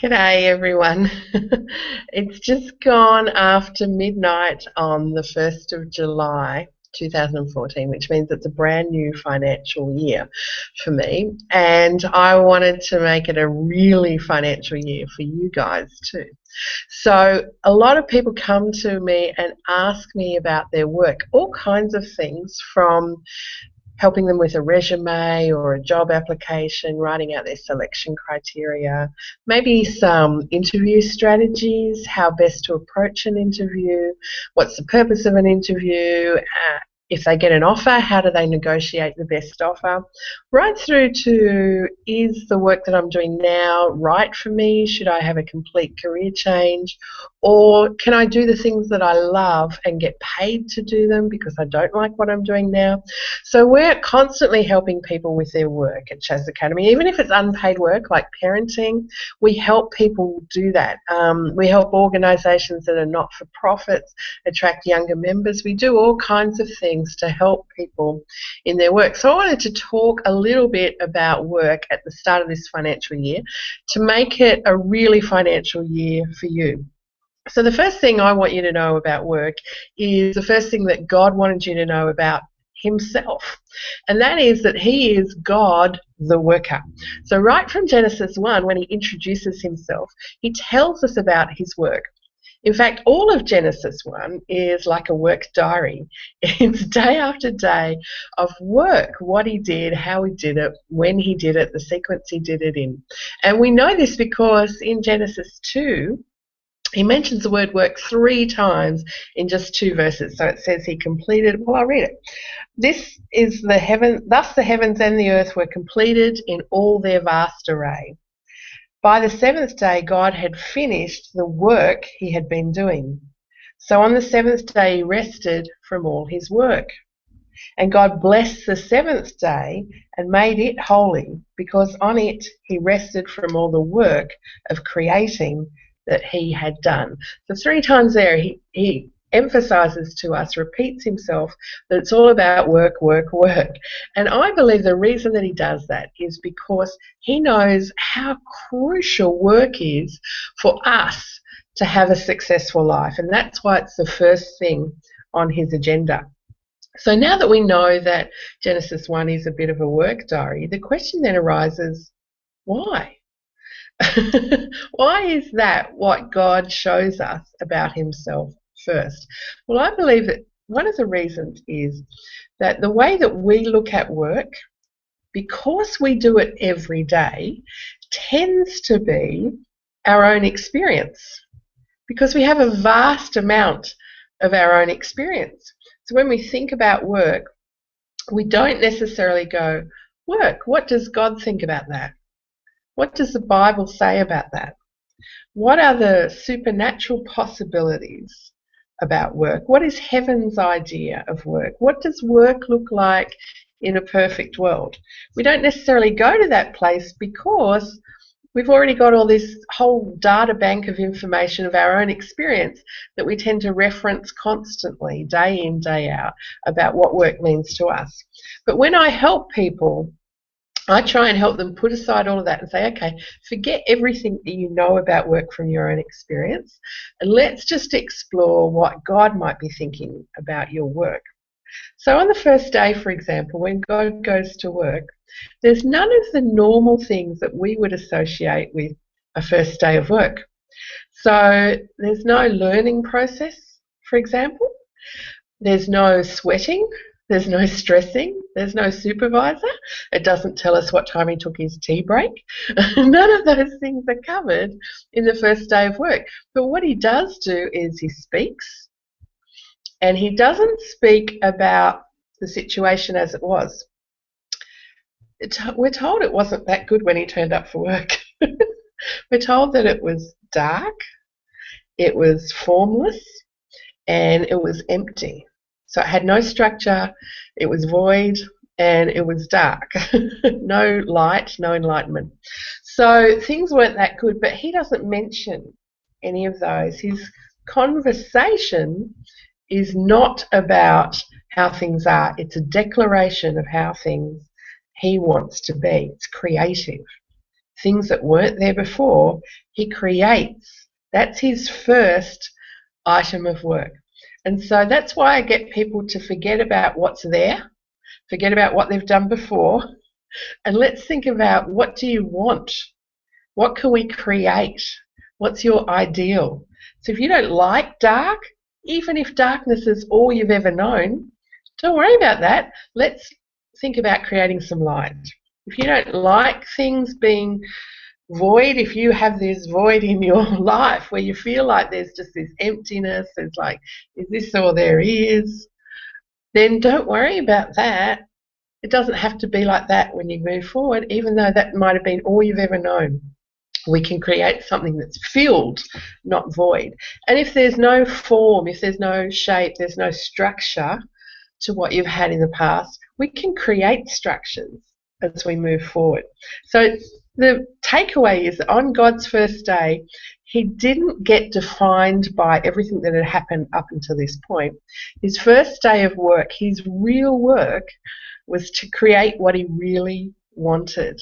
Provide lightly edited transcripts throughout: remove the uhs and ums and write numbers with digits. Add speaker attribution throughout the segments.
Speaker 1: G'day everyone. It's just gone after midnight on the 1st of July 2014, which means it's a brand new financial year for me. And I wanted to make it a really financial year for you guys too. So a lot of people come to me and ask me about their work, all kinds of things from helping them with a resume or a job application, writing out their selection criteria, maybe some interview strategies, how best to approach an interview, what's the purpose of an interview, if they get an offer, how do they negotiate the best offer, right through to, is the work that I'm doing now right for me? Should I have a complete career change? Or can I do the things that I love and get paid to do them because I don't like what I'm doing now? So we're constantly helping people with their work at Chas Academy, even if it's unpaid work like parenting. We help people do that. We help organisations that are not-for-profits attract younger members. We do all kinds of things to help people in their work. So I wanted to talk a little bit about work at the start of this financial year to make it a really financial year for you. So the first thing I want you to know about work is the first thing that God wanted you to know about himself, and that is that he is God the worker. So right from Genesis 1, when he introduces himself, he tells us about his work. In fact, all of Genesis 1 is like a work diary. It's day after day of work, what he did, how he did it, when he did it, the sequence he did it in. And we know this because in Genesis 2, he mentions the word work 3 times in just 2 verses. So it says he completed, well, I'll read it. Thus the heavens and the earth were completed in all their vast array. By the 7th day, God had finished the work he had been doing. So on the 7th day, he rested from all his work. And God blessed the 7th day and made it holy, because on it he rested from all the work of creating that he had done. So 3 times there he emphasizes to us, repeats himself, that it's all about work, work, work. And I believe the reason that he does that is because he knows how crucial work is for us to have a successful life. And that's why it's the first thing on his agenda. So now that we know that Genesis 1 is a bit of a work diary, the question then arises, why? Why is that what God shows us about himself first? Well, I believe that one of the reasons is that the way that we look at work, because we do it every day, tends to be our own experience, because we have a vast amount of our own experience. So when we think about work, we don't necessarily go, work, what does God think about that? What does the Bible say about that? What are the supernatural possibilities about work? What is heaven's idea of work? What does work look like in a perfect world? We don't necessarily go to that place because we've already got all this whole data bank of information of our own experience that we tend to reference constantly, day in, day out, about what work means to us. But when I help people, I try and help them put aside all of that and say, okay, forget everything that you know about work from your own experience, and let's just explore what God might be thinking about your work. So on the first day, for example, when God goes to work, there's none of the normal things that we would associate with a first day of work. So there's no learning process, for example. There's no sweating. There's no stressing. There's no supervisor. It doesn't tell us what time he took his tea break. None of those things are covered in the first day of work. But what he does do is he speaks, and he doesn't speak about the situation as it was. We're told it wasn't that good when he turned up for work. We're told that it was dark, it was formless, and it was empty. So it had no structure, it was void, and it was dark. No light, no enlightenment. So things weren't that good, but he doesn't mention any of those. His conversation is not about how things are. It's a declaration of how things he wants to be. It's creative. things that weren't there before, he creates. That's his first item of work. And so that's why I get people to forget about what's there, forget about what they've done before, and let's think about, what do you want? What can we create? What's your ideal? So if you don't like dark, even if darkness is all you've ever known, don't worry about that. Let's think about creating some light. If you don't like things being void, if you have this void in your life where you feel like there's just this emptiness, it's like, is this all there is? Then don't worry about that. It doesn't have to be like that when you move forward, even though that might have been all you've ever known. We can create something that's filled, not void. And if there's no form, if there's no shape, there's no structure to what you've had in the past, we can create structures as we move forward. So the takeaway is that on God's first day, he didn't get defined by everything that had happened up until this point. His first day of work, his real work, was to create what he really wanted.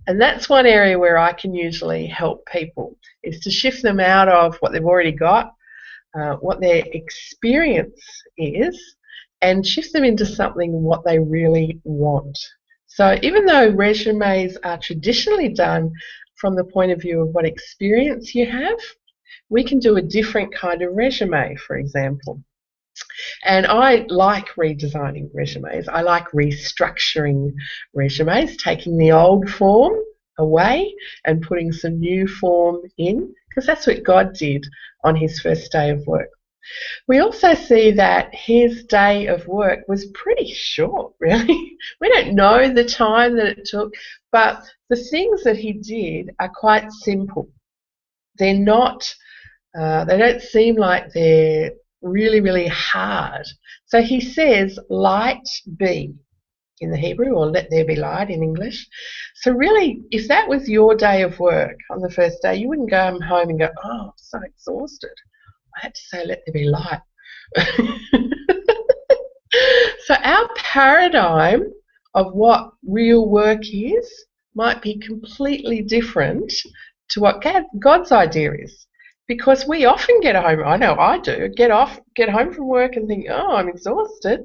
Speaker 1: And that's one area where I can usually help people, is to shift them out of what they've already got, what their experience is, and shift them into something what they really want. So even though resumes are traditionally done from the point of view of what experience you have, we can do a different kind of resume, for example. And I like redesigning resumes. I like restructuring resumes, taking the old form away and putting some new form in, because that's what God did on his first day of work. We also see that his day of work was pretty short, really. We don't know the time that it took, but the things that he did are quite simple. They're not, they don't seem like they're really, really hard. So he says, light be in the Hebrew, or let there be light in English. So really, if that was your day of work on the first day, you wouldn't go home and go, oh, I'm so exhausted. I had to say, let there be light. So our paradigm of what real work is might be completely different to what God's idea is. Because we often get home, I know I do, get home from work and think, oh, I'm exhausted.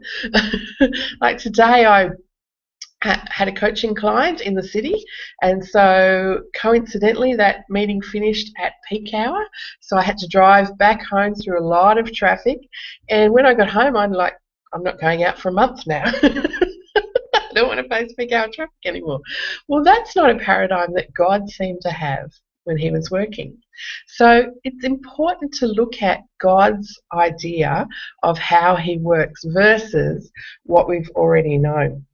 Speaker 1: Like today I had a coaching client in the city, and so coincidentally that meeting finished at peak hour, so I had to drive back home through a lot of traffic, and when I got home I'm like, I'm not going out for a month now. I don't want to face peak hour traffic anymore. Well, that's not a paradigm that God seemed to have when he was working. So it's important to look at God's idea of how he works versus what we've already known.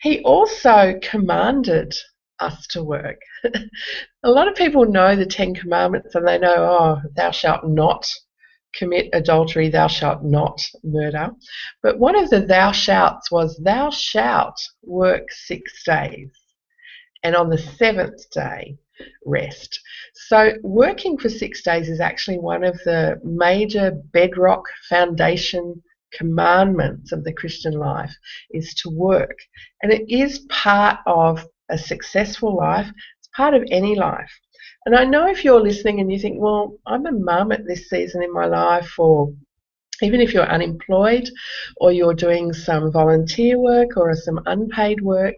Speaker 1: He also commanded us to work. A lot of people know the 10 Commandments and they know, oh, thou shalt not commit adultery, thou shalt not murder. But one of the thou shalts was, thou shalt work 6 days, and on the 7th day rest. So working for 6 days is actually one of the major bedrock foundation commandments of the Christian life, is to work. And it is part of a successful life. It's part of any life. And I know if you're listening and you think, well, I'm a mum at this season in my life, or even if you're unemployed or you're doing some volunteer work or some unpaid work,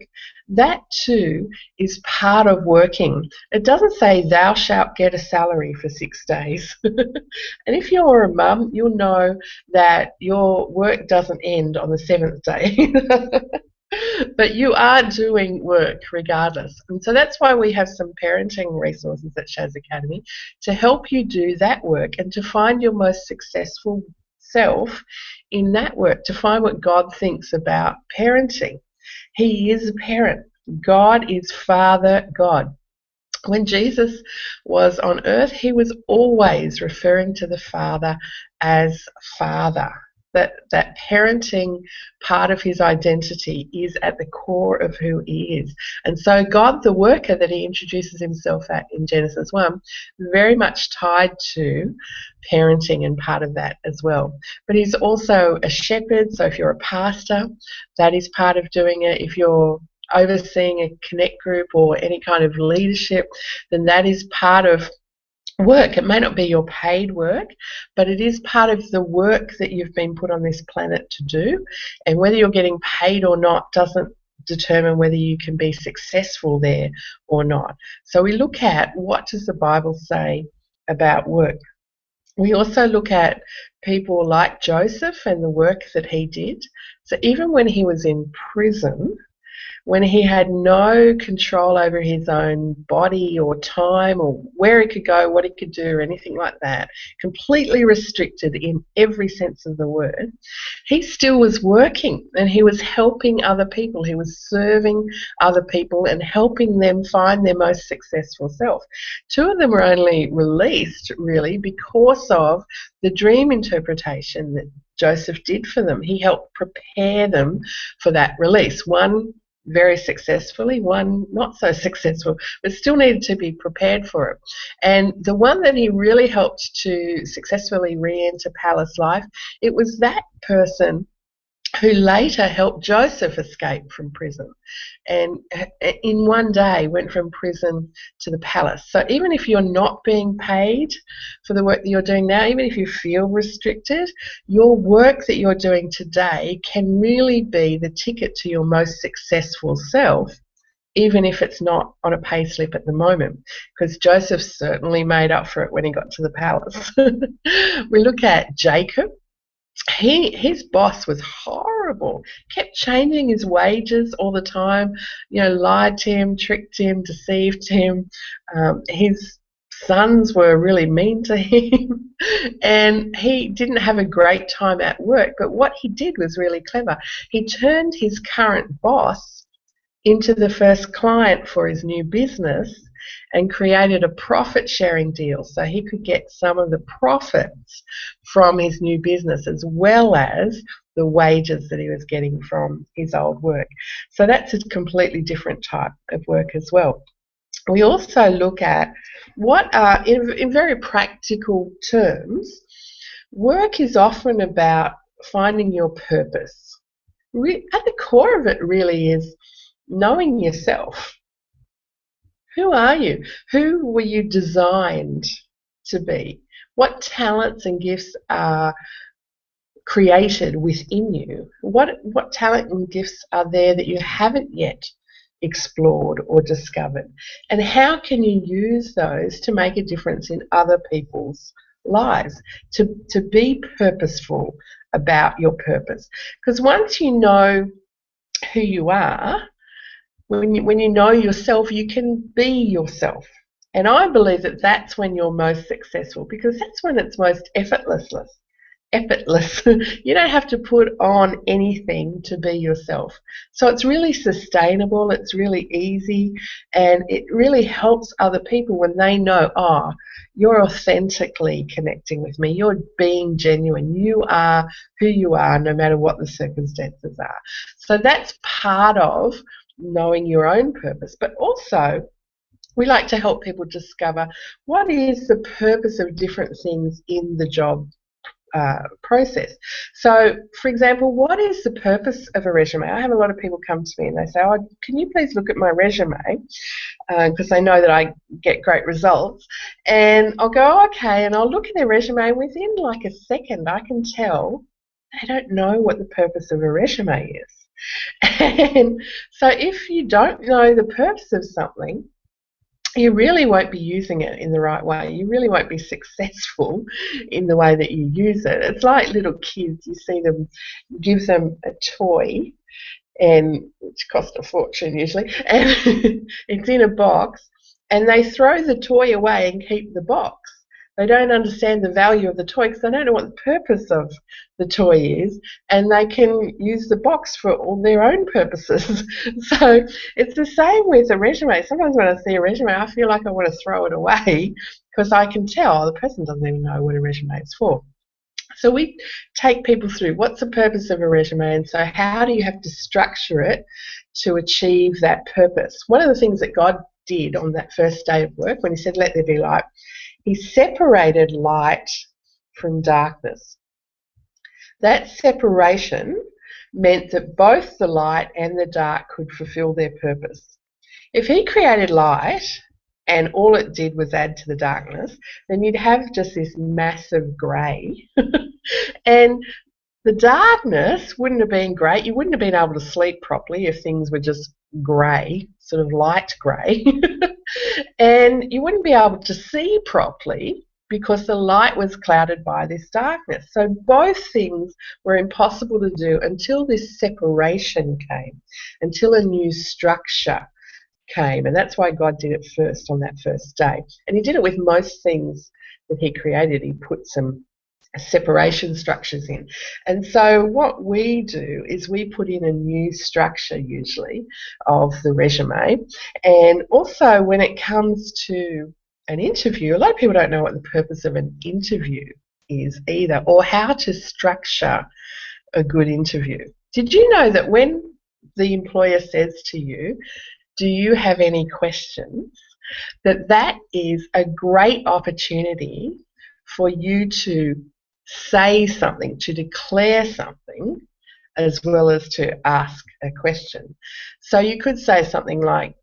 Speaker 1: that too is part of working. It doesn't say thou shalt get a salary for 6 days. And if you're a mum, you'll know that your work doesn't end on the 7th day. But you are doing work regardless. And so that's why we have some parenting resources at Shaz Academy to help you do that work and to find your most successful self in that work, to find what God thinks about parenting. He is a parent. God is Father God. When Jesus was on earth, he was always referring to the Father as Father. That parenting part of his identity is at the core of who he is. And so God, the worker that he introduces himself at in Genesis 1, very much tied to parenting and part of that as well. But he's also a shepherd, so if you're a pastor, that is part of doing it. If you're overseeing a connect group or any kind of leadership, then that is part of work. It may not be your paid work, but it is part of the work that you've been put on this planet to do. And whether you're getting paid or not doesn't determine whether you can be successful there or not. So we look at, what does the Bible say about work? We also look at people like Joseph and the work that he did. So even when he was in prison, when he had no control over his own body or time or where he could go, what he could do, or anything like that, completely restricted in every sense of the word, he still was working and he was helping other people. He was serving other people and helping them find their most successful self. Two of them were only released, really, because of the dream interpretation that Joseph did for them. He helped prepare them for that release. One very successfully, one not so successful, but still needed to be prepared for it. And the one that he really helped to successfully re-enter palace life, it was that person who later helped Joseph escape from prison, and in one day went from prison to the palace. So even if you're not being paid for the work that you're doing now, even if you feel restricted, your work that you're doing today can really be the ticket to your most successful self, even if it's not on a pay slip at the moment, because Joseph certainly made up for it when he got to the palace. We look at Jacob. His boss was horrible, kept changing his wages all the time, lied to him, tricked him, deceived him. His sons were really mean to him and he didn't have a great time at work. But what he did was really clever. He turned his current boss into the first client for his new business and created a profit sharing deal so he could get some of the profits from his new business as well as the wages that he was getting from his old work. So that's a completely different type of work as well. We also look at what are, in very practical terms, work is often about finding your purpose. At the core of it really is knowing yourself. Who are you? Who were you designed to be? What talents and gifts are created within you? What talent and gifts are there that you haven't yet explored or discovered? And how can you use those to make a difference in other people's lives, to be purposeful about your purpose? Because once you know who you are, when you know yourself, you can be yourself. And I believe that that's when you're most successful, because that's when it's most effortless. You don't have to put on anything to be yourself. So it's really sustainable, it's really easy, and it really helps other people when they know, you're authentically connecting with me, you're being genuine, you are who you are no matter what the circumstances are. So that's part of knowing your own purpose. But also we like to help people discover what is the purpose of different things in the job process. So, for example, what is the purpose of a resume? I have a lot of people come to me and they say, can you please look at my resume? Because they know that I get great results. And I'll go, okay, and I'll look at their resume. Within like a second, I can tell they don't know what the purpose of a resume is. And so if you don't know the purpose of something, you really won't be using it in the right way. You really won't be successful in the way that you use it. It's like little kids. You see them, give them a toy, and which costs a fortune usually, and it's in a box, and they throw the toy away and keep the box. They don't understand the value of the toy because they don't know what the purpose of the toy is, and they can use the box for all their own purposes. So it's the same with a resume. Sometimes when I see a resume, I feel like I want to throw it away because I can tell the person doesn't even know what a resume is for. So we take people through what's the purpose of a resume, and so how do you have to structure it to achieve that purpose. One of the things that God did on that first day of work when he said, let there be light, he separated light from darkness. That separation meant that both the light and the dark could fulfill their purpose. If he created light and all it did was add to the darkness, then you'd have just this massive grey. And the darkness wouldn't have been great. You wouldn't have been able to sleep properly if things were just grey, sort of light grey. And you wouldn't be able to see properly because the light was clouded by this darkness. So both things were impossible to do until this separation came, until a new structure came. And that's why God did it first on that first day. And he did it with most things that he created. He put some separation structures in. And so what we do is we put in a new structure usually of the resume. And also when it comes to an interview, a lot of people don't know what the purpose of an interview is either, or how to structure a good interview. Did you know that when the employer says to you, "Do you have any questions?" that is a great opportunity for you to say something, to declare something, as well as to ask a question. So you could say something like,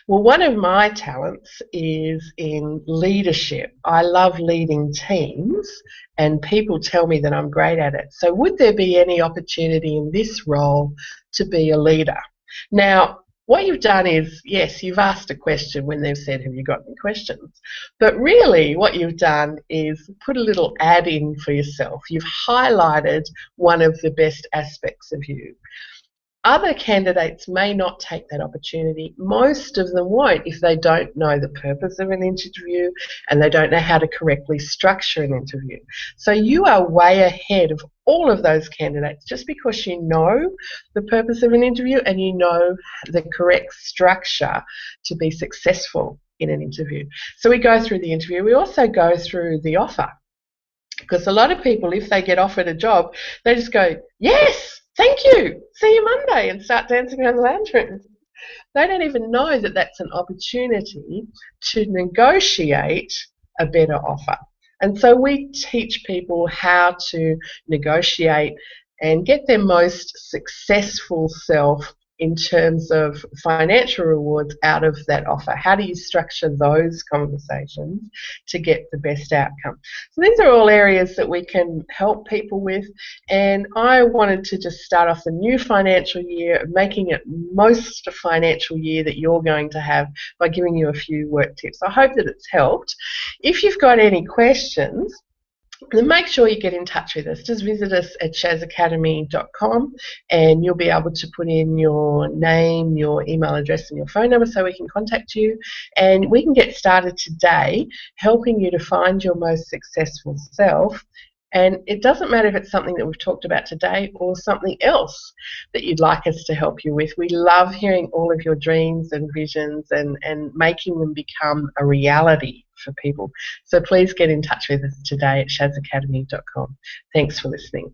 Speaker 1: well, one of my talents is in leadership. I love leading teams and people tell me that I'm great at it. So would there be any opportunity in this role to be a leader? Now, what you've done is, yes, you've asked a question when they've said, have you got any questions? But really what you've done is put a little ad in for yourself. You've highlighted one of the best aspects of you. Other candidates may not take that opportunity. Most of them won't if they don't know the purpose of an interview and they don't know how to correctly structure an interview. So you are way ahead of all of those candidates just because you know the purpose of an interview and you know the correct structure to be successful in an interview. So we go through the interview. We also go through the offer, because a lot of people, if they get offered a job, they just go, yes, thank you, see you Monday, and start dancing around the lounge room. They don't even know that that's an opportunity to negotiate a better offer. And so we teach people how to negotiate and get their most successful self in terms of financial rewards out of that offer. How do you structure those conversations to get the best outcome? So these are all areas that we can help people with, and I wanted to just start off the new financial year, making it most financial year that you're going to have by giving you a few work tips. I hope that it's helped. If you've got any questions, then make sure you get in touch with us. Just visit us at shazzacademy.com and you'll be able to put in your name, your email address and your phone number so we can contact you, and we can get started today helping you to find your most successful self. And it doesn't matter if it's something that we've talked about today or something else that you'd like us to help you with. We love hearing all of your dreams and visions and making them become a reality for people. So please get in touch with us today at shazzacademy.com. Thanks for listening.